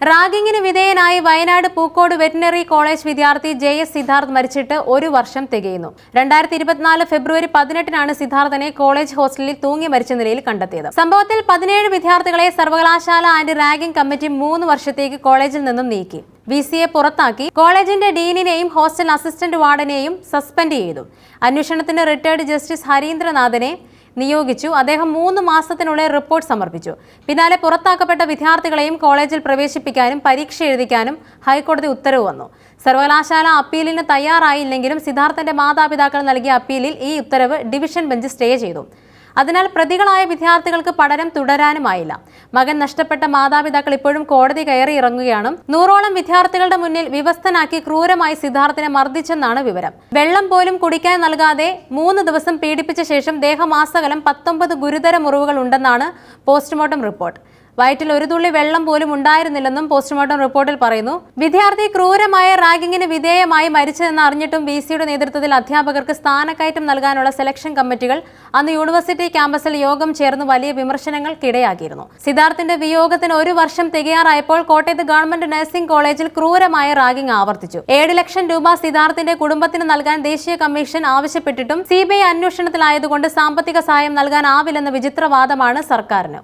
റാഗിങ്ങിന് വിധേയനായി Wayanad Pookode veterinary college വിദ്യാർത്ഥി JS Siddharth മരിച്ചിട്ട് ഒരു വർഷം തികയുന്നു. 2024 ഫെബ്രുവരി 18-നാണ് സിദ്ധാർത്ഥനെ കോളേജ് ഹോസ്റ്റലിൽ തൂങ്ങി മരിച്ച നിലയിൽ കണ്ടെത്തിയത്. സംഭവത്തിൽ 17 വിദ്യാർത്ഥികളെ സർവകലാശാല ആന്റി റാഗിംഗ് കമ്മിറ്റി 3 വർഷത്തേക്ക് കോളേജിൽ നിന്നും നീക്കി. VCയെ പുറത്താക്കി. കോളേജിന്റെ ഡീനിനെയും ഹോസ്റ്റൽ അസിസ്റ്റന്റ് വാർഡനെയും സസ്പെൻഡ് ചെയ്തു. അന്വേഷണത്തിന് റിട്ടയർഡ് ജസ്റ്റിസ് ഹരീന്ദ്രനാഥിനെ നിയോഗിച്ചു. അദ്ദേഹം 3 മാസത്തിനുള്ളിൽ റിപ്പോർട്ട് സമർപ്പിച്ചു. പിന്നാലെ പുറത്താക്കപ്പെട്ട വിദ്യാർത്ഥികളെയും കോളേജിൽ പ്രവേശിപ്പിക്കാനും പരീക്ഷ എഴുതിക്കാനും ഹൈക്കോടതി ഉത്തരവ് വന്നു. സർവകലാശാല അപ്പീലിന് തയ്യാറായില്ലെങ്കിലും സിദ്ധാർത്ഥന്റെ മാതാപിതാക്കൾ നൽകിയ അപ്പീലിൽ ഈ ഉത്തരവ് ഡിവിഷൻ ബെഞ്ച് സ്റ്റേ ചെയ്തു. അതിനാൽ പ്രതികളായ വിദ്യാർത്ഥികൾക്ക് പഠനം തുടരാനുമായില്ല. മകൻ നഷ്ടപ്പെട്ട മാതാപിതാക്കൾ ഇപ്പോഴും കോടതി കയറി ഇറങ്ങുകയാണ്. 100ഓളം വിദ്യാർത്ഥികളുടെ മുന്നിൽ വിവസ്തനാക്കി ക്രൂരമായി സിദ്ധാർത്ഥിനെ മർദ്ദിച്ചെന്നാണ് വിവരം. വെള്ളം പോലും കുടിക്കാൻ നൽകാതെ 3 ദിവസം പീഡിപ്പിച്ച ശേഷം ദേഹമാസകലം 19 ഗുരുതര മുറിവുകൾ ഉണ്ടെന്നാണ് പോസ്റ്റ്മോർട്ടം റിപ്പോർട്ട്. വയറ്റിൽ ഒരു തുള്ളി വെള്ളം പോലും ഉണ്ടായിരുന്നില്ലെന്നും പോസ്റ്റ്മോർട്ടം റിപ്പോർട്ടിൽ പറയുന്നു. വിദ്യാർത്ഥി ക്രൂരമായ റാഗിങ്ങിന് വിധേയമായി മരിച്ചതെന്ന് അറിഞ്ഞിട്ടും VCയുടെ നേതൃത്വത്തിൽ അധ്യാപകർക്ക് സ്ഥാനക്കയറ്റം നൽകാനുള്ള സെലക്ഷൻ കമ്മിറ്റികൾ അന്ന് യൂണിവേഴ്സിറ്റി ക്യാമ്പസിൽ യോഗം ചേർന്ന് വലിയ വിമർശനങ്ങൾക്കിടയാക്കിയിരുന്നു. സിദ്ധാർത്ഥിന്റെ വിയോഗത്തിന് ഒരു വർഷം തികയാറായപ്പോൾ കോട്ടയത്ത് ഗവൺമെന്റ് നഴ്സിംഗ് കോളേജിൽ ക്രൂരമായ റാഗിംഗ് ആവർത്തിച്ചു. 7 ലക്ഷം രൂപ സിദ്ധാർത്ഥിന്റെ കുടുംബത്തിന് നൽകാൻ ദേശീയ കമ്മീഷൻ ആവശ്യപ്പെട്ടിട്ടും CBI അന്വേഷണത്തിലായതുകൊണ്ട് സാമ്പത്തിക സഹായം നൽകാനാവില്ലെന്ന വിചിത്രവാദമാണ് സർക്കാരിന്.